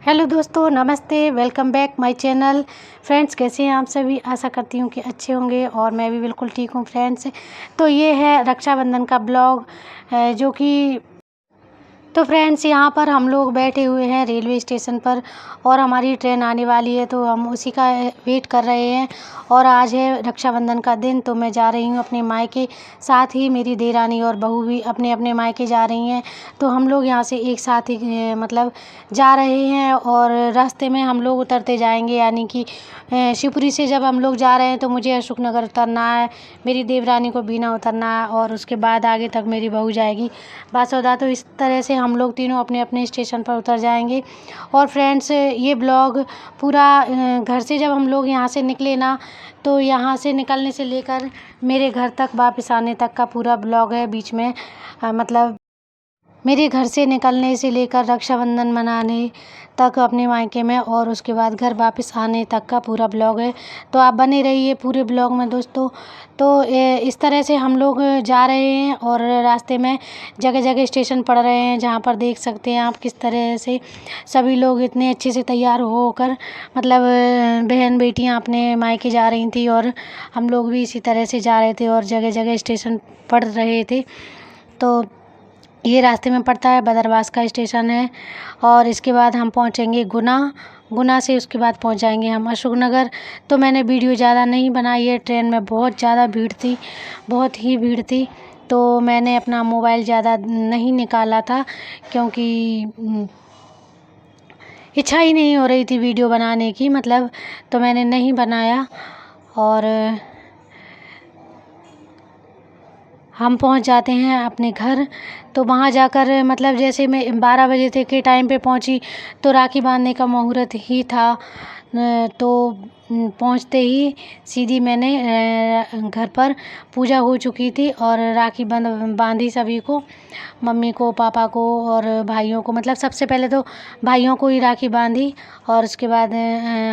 Hello दोस्तों, नमस्ते। Welcome back my channel. Friends, कैसे हैं आप सभी? आशा करती हूँ कि अच्छे होंगे और मैं भी बिल्कुल ठीक हूँ फ्रेंड्स। तो ये है रक्षाबंधन का ब्लॉग जो कि तो फ्रेंड्स, यहाँ पर हम लोग बैठे हुए हैं रेलवे स्टेशन पर और हमारी ट्रेन आने वाली है, तो हम उसी का वेट कर रहे हैं। और आज है रक्षाबंधन का दिन, तो मैं जा रही हूँ अपने मायके। साथ ही मेरी देरानी और बहू भी अपने अपने मायके जा रही हैं। तो हम लोग यहाँ से एक साथ ही मतलब जा रहे हैं और रास्ते में हम लोग उतरते जाएंगे, यानी कि शिवपुरी से जब हम लोग जा रहे हैं तो मुझे अशोकनगर उतरना है, मेरी देवरानी को बीना उतरना है और उसके बाद आगे तक मेरी बहू जाएगी बासोदा। तो इस तरह से हम लोग तीनों अपने अपने स्टेशन पर उतर जाएंगे। और फ्रेंड्स, ये ब्लॉग पूरा घर से जब हम लोग यहाँ से निकले ना, तो यहाँ से निकलने से लेकर मेरे घर तक वापस आने तक का पूरा ब्लॉग है। बीच में मतलब मेरे घर से निकलने से लेकर रक्षाबंधन मनाने तक अपने मायके में और उसके बाद घर वापस आने तक का पूरा ब्लॉग है। तो आप बने रहिए पूरे ब्लॉग में दोस्तों। तो इस तरह से हम लोग जा रहे हैं और रास्ते में जगह जगह स्टेशन पड़ रहे हैं, जहाँ पर देख सकते हैं आप किस तरह से सभी लोग इतने अच्छे से तैयार होकर मतलब बहन बेटियाँ अपने मायके जा रही थी और हम लोग भी इसी तरह से जा रहे थे और जगह जगह स्टेशन पड़ रहे थे। तो ये रास्ते में पड़ता है, बदरवास का स्टेशन है। और इसके बाद हम पहुंचेंगे गुना। गुना से उसके बाद पहुंच जाएंगे हम अशोकनगर। तो मैंने वीडियो ज़्यादा नहीं बनाई है, ट्रेन में बहुत ज़्यादा भीड़ थी, बहुत ही भीड़ थी। तो मैंने अपना मोबाइल ज़्यादा नहीं निकाला था, क्योंकि इच्छा ही नहीं हो रही थी वीडियो बनाने की, मतलब तो मैंने नहीं बनाया। और हम पहुंच जाते हैं अपने घर। तो वहाँ जाकर मतलब जैसे मैं 12 बजे के टाइम पे पहुंची, तो राखी बांधने का मुहूर्त ही था। तो पहुंचते ही सीधी मैंने घर पर पूजा हो चुकी थी और राखी बांधी सभी को, मम्मी को, पापा को और भाइयों को। मतलब सबसे पहले तो भाइयों को ही राखी बांधी और उसके बाद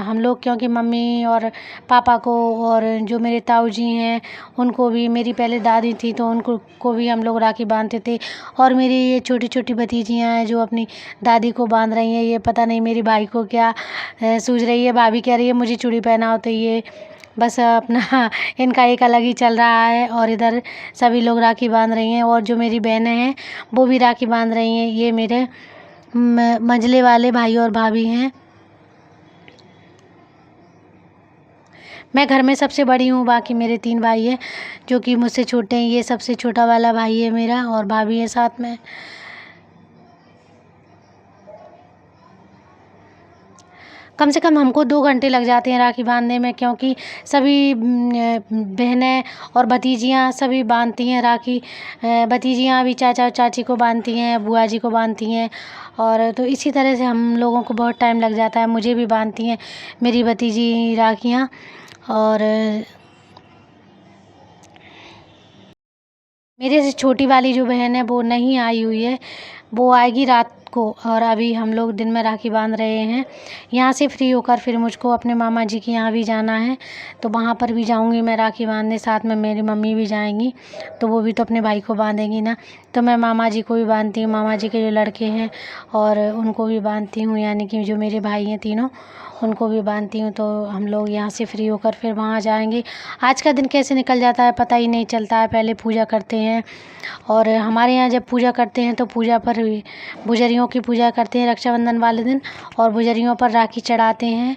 हम लोग, क्योंकि मम्मी और पापा को और जो मेरे ताऊ जी हैं उनको भी, मेरी पहले दादी थी तो उनको को भी हम लोग राखी बांधते थे। और मेरी ये छोटी छोटी भतीजियाँ हैं जो अपनी दादी को बांध रही हैं। ये पता नहीं मेरी भाई को क्या सूझ रही है, भाभी कह रही है मुझे चूड़ी पहनाओ, तो ये बस अपना इनका एक अलग ही चल रहा है। और इधर सभी लोग राखी बांध रही हैं और जो मेरी बहनें हैं वो भी राखी बांध रही हैं। ये मेरे मंझले वाले भाई और भाभी हैं। मैं घर में सबसे बड़ी हूँ, बाकी मेरे 3 भाई हैं जो कि मुझसे छोटे हैं। ये सबसे छोटा वाला भाई है मेरा और भाभी है साथ में। कम से कम हमको 2 घंटे लग जाते हैं राखी बांधने में, क्योंकि सभी बहनें और भतीजियाँ सभी बांधती हैं राखी। भतीजियाँ भी चाचा और चाची को बांधती हैं, बुआ जी को बांधती हैं। और तो इसी तरह से हम लोगों को बहुत टाइम लग जाता है। मुझे भी बांधती हैं मेरी भतीजी राखियाँ। और मेरे से छोटी वाली जो बहन है वो नहीं आई हुई है, वो आएगी रात को। और अभी हम लोग दिन में राखी बांध रहे हैं। यहाँ से फ्री होकर फिर मुझको अपने मामा जी के यहाँ भी जाना है, तो वहाँ पर भी जाऊँगी मैं राखी बांधने। साथ में मेरी मम्मी भी जाएंगी, तो वो भी तो अपने भाई को बांधेंगी ना। तो मैं मामा जी को भी बांधती हूँ, मामा जी के जो लड़के हैं और उनको भी बांधती हूँ, यानी कि जो मेरे भाई हैं तीनों, उनको भी बांधती हूँ। तो हम लोग यहाँ से फ्री होकर फिर वहाँ जाएंगे। आज का दिन कैसे निकल जाता है पता ही नहीं चलता है। पहले पूजा करते हैं और हमारे यहाँ जब पूजा करते हैं तो पूजा पर बुजरियों की पूजा करते हैं रक्षाबंधन वाले दिन, और बुजरियों पर राखी चढ़ाते हैं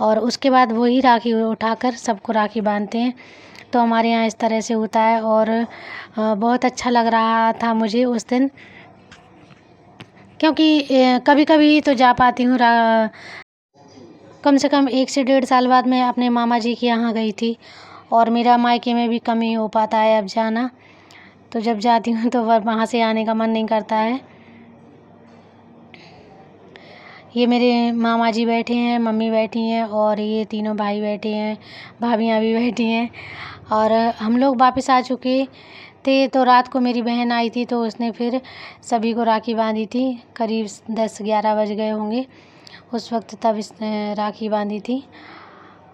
और उसके बाद वही राखी उठाकर सबको राखी बांधते हैं। तो हमारे यहाँ इस तरह से होता है और बहुत अच्छा लग रहा था मुझे उस दिन, क्योंकि कभी कभी तो जा पाती हूँ। कम से कम 1 से 1.5 साल बाद मैं अपने मामा जी के यहाँ गई थी और मेरा मायके में भी कम ही हो पाता है अब जाना। तो जब जाती हूँ तो वहाँ से आने का मन नहीं करता है। ये मेरे मामा जी बैठे हैं, मम्मी बैठी हैं और ये तीनों भाई बैठे हैं, भाभियाँ भी बैठी हैं। और हम लोग वापस आ चुके थे, तो रात को मेरी बहन आई थी तो उसने फिर सभी को राखी बांधी थी। करीब 10-11 बज गए होंगे उस वक्त, तब इसने राखी बांधी थी।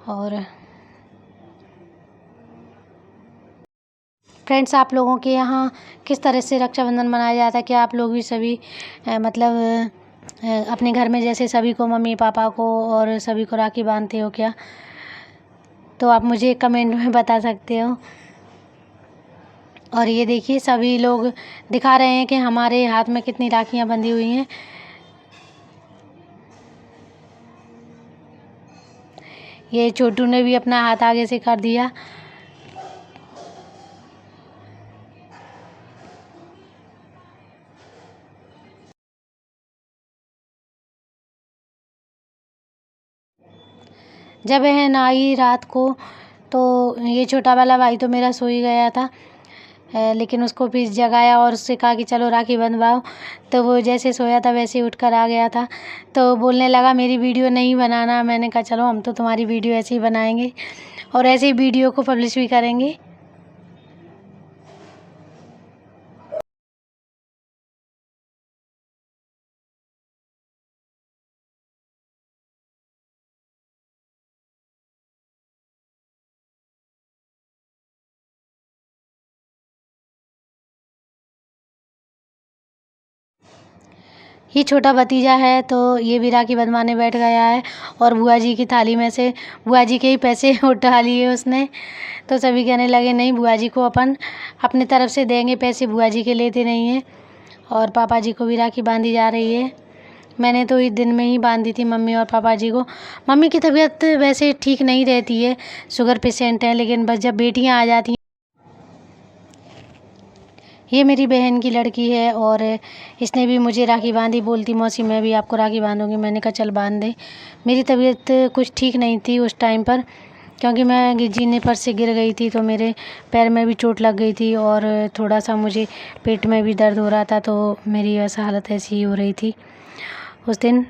और फ्रेंड्स, आप लोगों के यहाँ किस तरह से रक्षाबंधन मनाया जाता है? क्या आप लोग भी सभी मतलब अपने घर में जैसे सभी को, मम्मी पापा को और सभी को राखी बांधते हो क्या? तो आप मुझे कमेंट में बता सकते हो। और ये देखिए सभी लोग दिखा रहे हैं कि हमारे हाथ में कितनी राखियाँ बंधी हुई हैं। ये छोटू ने भी अपना हाथ आगे से कर दिया। जब बहन आई रात को तो ये छोटा वाला भाई तो मेरा सो ही गया था, लेकिन उसको फिर जगाया और उससे कहा कि चलो राखी बंधवाओ। तो वो जैसे सोया था वैसे ही उठकर आ गया था। तो बोलने लगा मेरी वीडियो नहीं बनाना। मैंने कहा चलो हम तो तुम्हारी वीडियो ऐसे ही बनाएंगे और ऐसे ही वीडियो को पब्लिश भी करेंगे। ये छोटा भतीजा है तो ये भी राखी बंधवाने बैठ गया है और बुआ जी की थाली में से बुआ जी के ही पैसे उठा लिए उसने। तो सभी कहने लगे नहीं, बुआ जी को अपन अपने तरफ से देंगे पैसे, बुआ जी के लेते नहीं हैं। और पापा जी को भी राखी बांधी जा रही है। मैंने तो इस दिन में ही बांधी थी मम्मी और पापा जी को। मम्मी की तबीयत वैसे ठीक नहीं रहती है, शुगर पेशेंट है, लेकिन बस जब बेटियां आ जाती हैं। ये मेरी बहन की लड़की है और इसने भी मुझे राखी बांधी। बोलती मौसी मैं भी आपको राखी बांधूंगी। मैंने कहा चल बांध दे। मेरी तबीयत कुछ ठीक नहीं थी उस टाइम पर, क्योंकि मैं जीने पर से गिर गई थी तो मेरे पैर में भी चोट लग गई थी और थोड़ा सा मुझे पेट में भी दर्द हो रहा था। तो मेरी ऐसा हालत ऐसी ही हो रही थी उस दिन।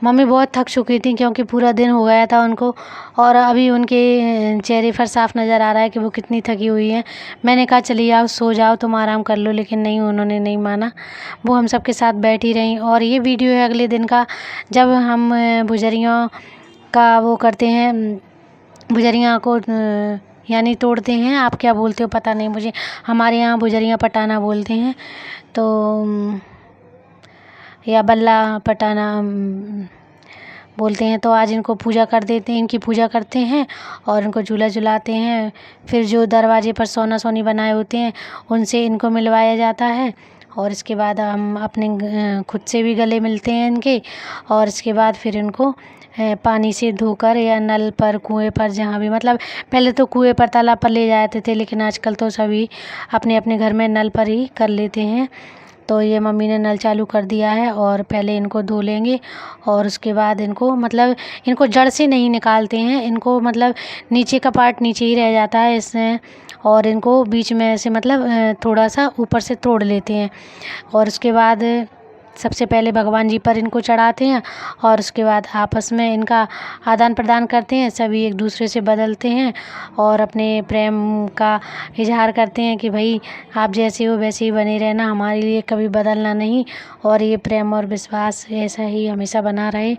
मम्मी बहुत थक चुकी थी क्योंकि पूरा दिन हो गया था उनको, और अभी उनके चेहरे पर साफ नज़र आ रहा है कि वो कितनी थकी हुई हैं। मैंने कहा चलिए आओ सो जाओ, तुम आराम कर लो, लेकिन नहीं, उन्होंने नहीं माना। वो हम सब के साथ बैठी रहीं। और ये वीडियो है अगले दिन का, जब हम बुजरियों का वो करते हैं, बुजरियाँ को यानी तोड़ते हैं। आप क्या बोलते हो पता नहीं मुझे, हमारे यहाँ बुजरियाँ पटाना बोलते हैं। तो या बल्ला पटाना बोलते हैं। तो आज इनको पूजा कर देते हैं, इनकी पूजा करते हैं और इनको झूला झुलाते हैं। फिर जो दरवाजे पर सोना सोनी बनाए होते हैं उनसे इनको मिलवाया जाता है। और इसके बाद हम अपने खुद से भी गले मिलते हैं इनके। और इसके बाद फिर इनको पानी से धोकर या नल पर, कुएं पर, जहाँ भी, मतलब पहले तो कुएं पर, तालाब पर ले जाते थे, लेकिन आजकल तो सभी अपने अपने घर में नल पर ही कर लेते हैं। तो ये मम्मी ने नल चालू कर दिया है और पहले इनको धो लेंगे और उसके बाद इनको, मतलब इनको जड़ से नहीं निकालते हैं, इनको मतलब नीचे का पार्ट नीचे ही रह जाता है इसमें, और इनको बीच में से मतलब थोड़ा सा ऊपर से तोड़ लेते हैं। और उसके बाद सबसे पहले भगवान जी पर इनको चढ़ाते हैं और उसके बाद आपस में इनका आदान प्रदान करते हैं। सभी एक दूसरे से बदलते हैं और अपने प्रेम का इजहार करते हैं कि भाई आप जैसे हो वैसे ही बने रहना, हमारे लिए कभी बदलना नहीं, और ये प्रेम और विश्वास ऐसा ही हमेशा बना रहे।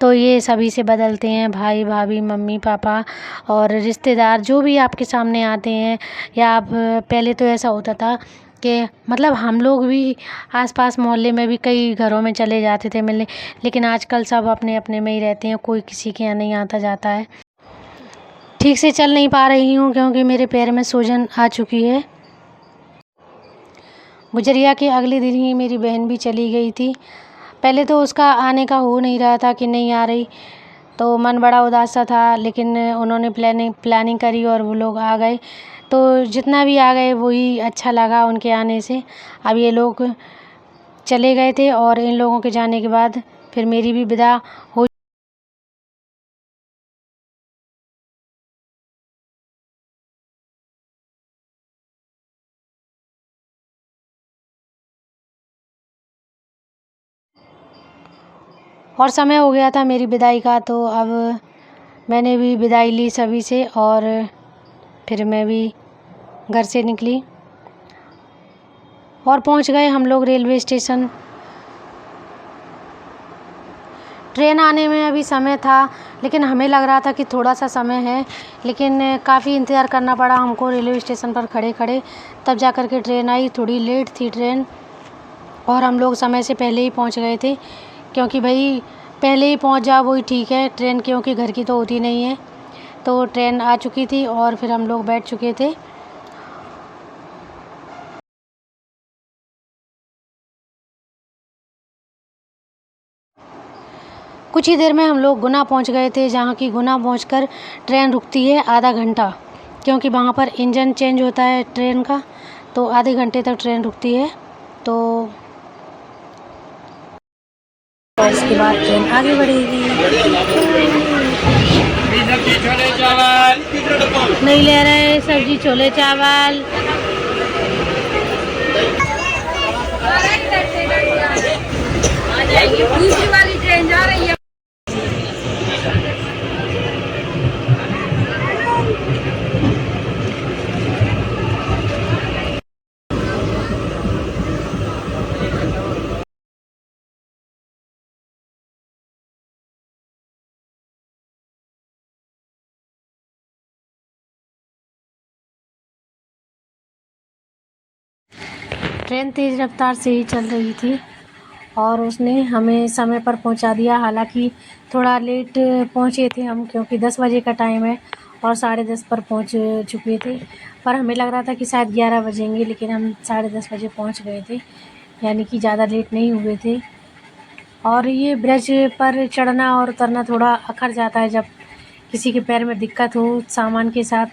तो ये सभी से बदलते हैं, भाई भाभी, मम्मी पापा और रिश्तेदार जो भी आपके सामने आते हैं। या आप पहले तो ऐसा होता था कि मतलब हम लोग भी आसपास मोहल्ले में भी कई घरों में चले जाते थे मिलने, लेकिन आजकल सब अपने अपने में ही रहते हैं, कोई किसी के यहाँ नहीं आता जाता है। ठीक से चल नहीं पा रही हूँ क्योंकि मेरे पैर में सूजन आ चुकी है। गुजरिया के अगले दिन ही मेरी बहन भी चली गई थी। पहले तो उसका आने का हो नहीं रहा था कि नहीं आ रही, तो मन बड़ा उदास सा था, लेकिन उन्होंने प्लानिंग करी और वो लोग आ गए। तो जितना भी आ गए वही अच्छा लगा उनके आने से। अब ये लोग चले गए थे और इन लोगों के जाने के बाद फिर मेरी भी विदा हो। और समय हो गया था मेरी विदाई का, तो अब मैंने भी विदाई ली सभी से और फिर मैं भी घर से निकली और पहुंच गए हम लोग रेलवे स्टेशन। ट्रेन आने में अभी समय था, लेकिन हमें लग रहा था कि थोड़ा सा समय है, लेकिन काफ़ी इंतज़ार करना पड़ा हमको रेलवे स्टेशन पर खड़े खड़े, तब जा कर के ट्रेन आई। थोड़ी लेट थी ट्रेन और हम लोग समय से पहले ही पहुंच गए थे, क्योंकि भाई पहले ही पहुंच जाओ वही ठीक है। ट्रेन क्योंकि घर की तो होती नहीं है, तो ट्रेन आ चुकी थी और फिर हम लोग बैठ चुके थे। कुछ ही देर में हम लोग गुना पहुंच गए थे, जहां की गुना पहुंचकर ट्रेन रुकती है आधा घंटा, क्योंकि वहां पर इंजन चेंज होता है ट्रेन का, तो आधे घंटे तक ट्रेन रुकती है। तो इसके बाद ट्रेन आगे बढ़ेगी। नहीं ले रहे सब्जी छोले चावल। दूसरी वाली ट्रेन जा रही है। ट्रेन तेज़ रफ्तार से ही चल रही थी और उसने हमें समय पर पहुंचा दिया। हालांकि थोड़ा लेट पहुंचे थे हम, क्योंकि 10 बजे का टाइम है और 10:30 पर पहुंच चुके थे, पर हमें लग रहा था कि शायद 11 बजेंगे, लेकिन हम 10:30 बजे पहुंच गए थे, यानी कि ज़्यादा लेट नहीं हुए थे। और ये ब्रिज पर चढ़ना और उतरना थोड़ा अखर जाता है, जब किसी के पैर में दिक्कत हो सामान के साथ,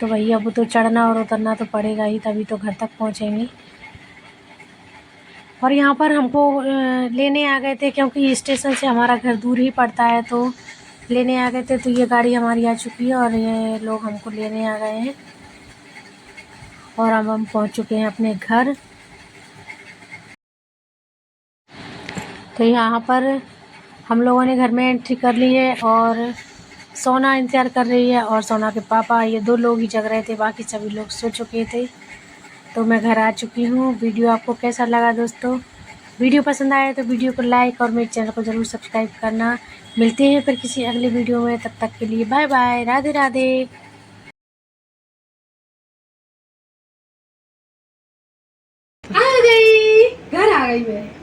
तो भैया अब तो चढ़ना और उतरना तो पड़ेगा ही, तभी तो घर तक पहुंचेंगे। और यहाँ पर हमको लेने आ गए थे, क्योंकि स्टेशन से हमारा घर दूर ही पड़ता है, तो लेने आ गए थे। तो ये गाड़ी हमारी आ चुकी है और ये लोग हमको लेने आ गए हैं और अब हम पहुँच चुके हैं अपने घर। तो यहाँ पर हम लोगों ने घर में एंट्री कर ली है और सोना इंतज़ार कर रही है, और सोना के पापा, ये 2 लोग ही जग रहे थे, बाकी सभी लोग सो चुके थे। तो मैं घर आ चुकी हूँ। वीडियो आपको कैसा लगा दोस्तों? वीडियो पसंद आए तो वीडियो को लाइक और मेरे चैनल को ज़रूर सब्सक्राइब करना। मिलते हैं फिर किसी अगले वीडियो में, तब तक के लिए बाय बाय, राधे राधे। आ गई, घर आ गई मैं।